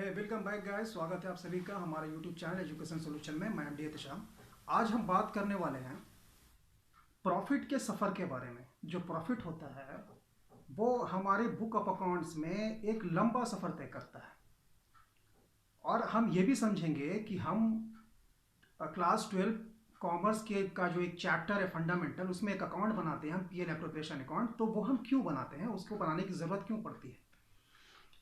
Welcome back guys, स्वागत है आप सभी का हमारे यूट्यूब चैनल एजुकेशन सॉल्यूशन में। मैं डी एहतशाम। आज हम बात करने वाले हैं प्रॉफिट के सफ़र के बारे में। जो प्रॉफिट होता है वो हमारे बुक ऑफ अकाउंट्स में एक लंबा सफ़र तय करता है। और हम ये भी समझेंगे कि हम क्लास 12 कॉमर्स के का जो एक चैप्टर है फंडामेंटल, उसमें एक अकाउंट बनाते हैं हम पीएल एप्रोप्रिएशन अकाउंट। तो वो हम क्यों बनाते हैं, उसको बनाने की ज़रूरत क्यों पड़ती है?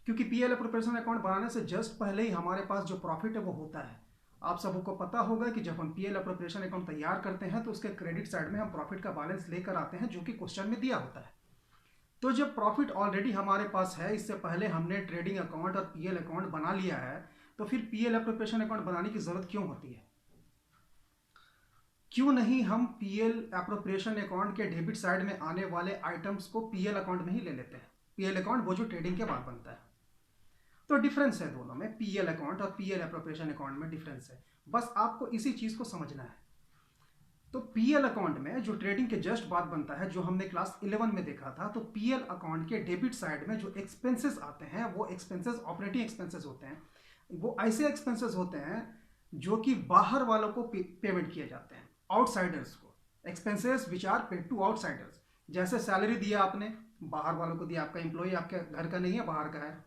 क्योंकि पीएल एप्रोप्रिएशन अकाउंट बनाने से जस्ट पहले ही हमारे पास जो प्रॉफिट है वो होता है। आप सबको पता होगा कि जब हम पीएल एप्रोप्रिएशन अकाउंट तैयार करते हैं तो उसके क्रेडिट साइड में हम प्रॉफिट का बैलेंस लेकर आते हैं, जो कि क्वेश्चन में दिया होता है। तो जब प्रॉफिट ऑलरेडी हमारे पास है, इससे पहले हमने ट्रेडिंग अकाउंट और पीएल अकाउंट बना लिया है, तो फिर पीएल एप्रोप्रिएशन अकाउंट बनाने की जरूरत क्यों होती है? क्यों नहीं हम पीएल एप्रोप्रिएशन अकाउंट के डेबिट साइड में आने वाले आइटम्स को पीएल अकाउंट में ही ले लेते हैं? पीएल अकाउंट वो जो ट्रेडिंग के बाद बनता है। तो डिफरेंस है दोनों में, पीएल अकाउंट और पीएल एप्रोप्रिएशन अकाउंट में डिफरेंस है। बस आपको इसी चीज को समझना है। तो पीएल अकाउंट में जो ट्रेडिंग के जस्ट बाद बनता है, जो हमने क्लास 11 में देखा था, तो पीएल अकाउंट के डेबिट साइड में जो एक्सपेंसेस आते हैं वो एक्सपेंसेस ऑपरेटिंग एक्सपेंसेस होते हैं। वो ऐसे एक्सपेंसेस होते हैं जो कि बाहर वालों को पेमेंट किए जाते हैं, आउटसाइडर्स को। Expenses which are paid to outsiders. जैसे सैलरी दिया आपने, बाहर वालों को दिया। आपका एम्प्लॉय आपके घर का नहीं है, बाहर का है।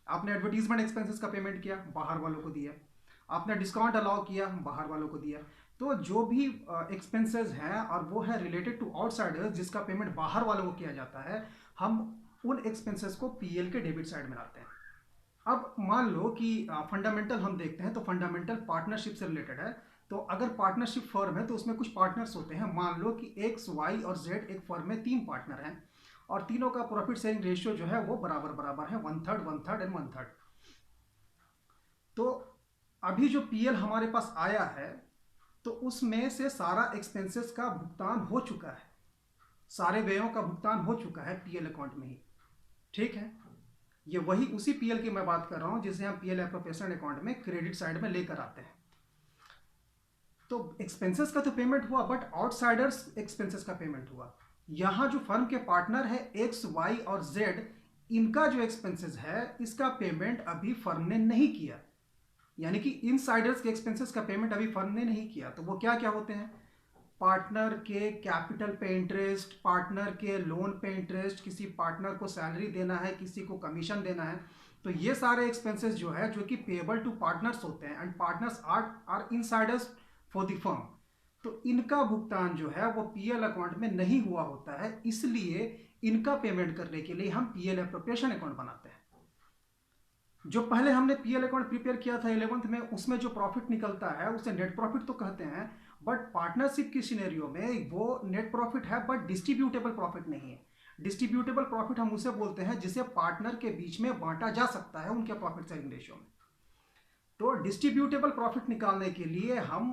आपने एडवर्टीजमेंट एक्सपेंसेस का पेमेंट किया, बाहर वालों को दिया। आपने डिस्काउंट अलाउ किया, बाहर वालों को दिया। तो जो भी एक्सपेंसेस हैं और वो है रिलेटेड टू आउटसाइडर्स, जिसका पेमेंट बाहर वालों को किया जाता है, हम उन एक्सपेंसेस को पीएल के डेबिट साइड में लाते हैं। अब मान लो कि फंडामेंटल हम देखते हैं, तो फंडामेंटल पार्टनरशिप से रिलेटेड है। तो अगर पार्टनरशिप फर्म है तो उसमें कुछ पार्टनर्स होते हैं। मान लो कि एक्स, वाई और जेड एक फर्म में 3 पार्टनर हैं और तीनों का प्रॉफिट शेयरिंग रेशियो जो है वो बराबर बराबर है, 1/3 1/3 एंड 1/3। तो अभी जो पीएल हमारे पास आया है तो उसमें से सारा एक्सपेंसेस का भुगतान हो चुका है, सारे व्ययों का भुगतान हो चुका है पीएल अकाउंट में ही। ठीक है, ये वही उसी पीएल की मैं बात कर रहा हूं जिसे हम पीएल एप्रोप्रिएशन अकाउंट में क्रेडिट साइड में लेकर आते हैं। तो एक्सपेंसेस का तो पेमेंट हुआ, बट आउटसाइडर्स एक्सपेंसेस का पेमेंट हुआ। यहां जो फर्म के पार्टनर है एक्स, वाई और जेड, इनका जो एक्सपेंसेस है इसका पेमेंट अभी फर्म ने नहीं किया। यानी कि इनसाइडर्स के एक्सपेंसेस का पेमेंट अभी फर्म ने नहीं किया। तो वो क्या क्या होते हैं? पार्टनर के कैपिटल पे इंटरेस्ट, पार्टनर के लोन पे इंटरेस्ट, किसी पार्टनर को सैलरी देना है, किसी को कमीशन देना है। तो ये सारे एक्सपेंसेस जो है, जो कि पेएबल टू पार्टनर्स होते हैं, and partners are insiders for the firm. तो इनका भुगतान जो है वो पीएल अकाउंट में नहीं हुआ होता है, इसलिए इनका पेमेंट करने के लिए हम पीएल एप्रोप्रिएशन अकाउंट बनाते हैं। जो पहले हमने पीएल अकाउंट प्रिपेयर किया था 11th में, उसमें जो प्रॉफिट निकलता है उसे नेट प्रॉफिट तो कहते हैं, बट पार्टनरशिप की सिनेरियो में वो नेट प्रॉफिट है बट डिस्ट्रीब्यूटेबल प्रॉफिट नहीं है। डिस्ट्रीब्यूटेबल प्रॉफिट हम उसे बोलते हैं जिसे पार्टनर के बीच में बांटा जा सकता है उनके प्रॉफिट शेयरिंग रेशियो में। तो डिस्ट्रीब्यूटेबल प्रॉफिट निकालने के लिए हम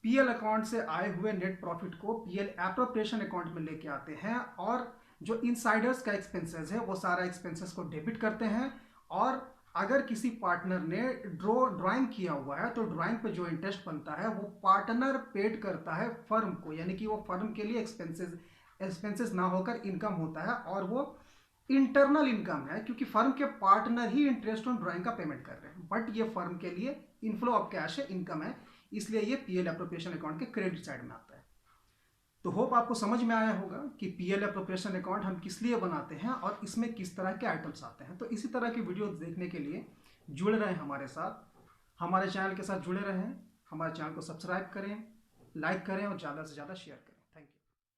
पीएल अकाउंट से आए हुए नेट प्रॉफिट को पीएल एप्रोप्रिएशन अकाउंट में लेके आते हैं, और जो इनसाइडर्स का एक्सपेंसेस है वो सारा एक्सपेंसेस को डेबिट करते हैं। और अगर किसी पार्टनर ने ड्राइंग किया हुआ है तो ड्राइंग पे जो इंटरेस्ट बनता है वो पार्टनर पेड करता है फर्म को, यानी कि वो फर्म के लिए एक्सपेंसेस ना होकर इनकम होता है, और वो इंटरनल इनकम है क्योंकि फर्म के partner he interest on drawing का पेमेंट कर रहे हैं, बट ये फर्म के लिए इनफ्लो ऑफ कैश है, इनकम है, इसलिए ये पीएल एप्रोप्रिएशन अकाउंट के क्रेडिट साइड में आता है। तो होप आपको समझ में आया होगा कि पीएल एप्रोप्रिएशन अकाउंट हम किस लिए बनाते हैं और इसमें किस तरह के आइटम्स आते हैं। तो इसी तरह की वीडियो देखने के लिए जुड़े रहें हमारे साथ, हमारे चैनल के साथ जुड़े रहें। हमारे चैनल को सब्सक्राइब करें, लाइक करें और ज़्यादा से ज़्यादा शेयर करें।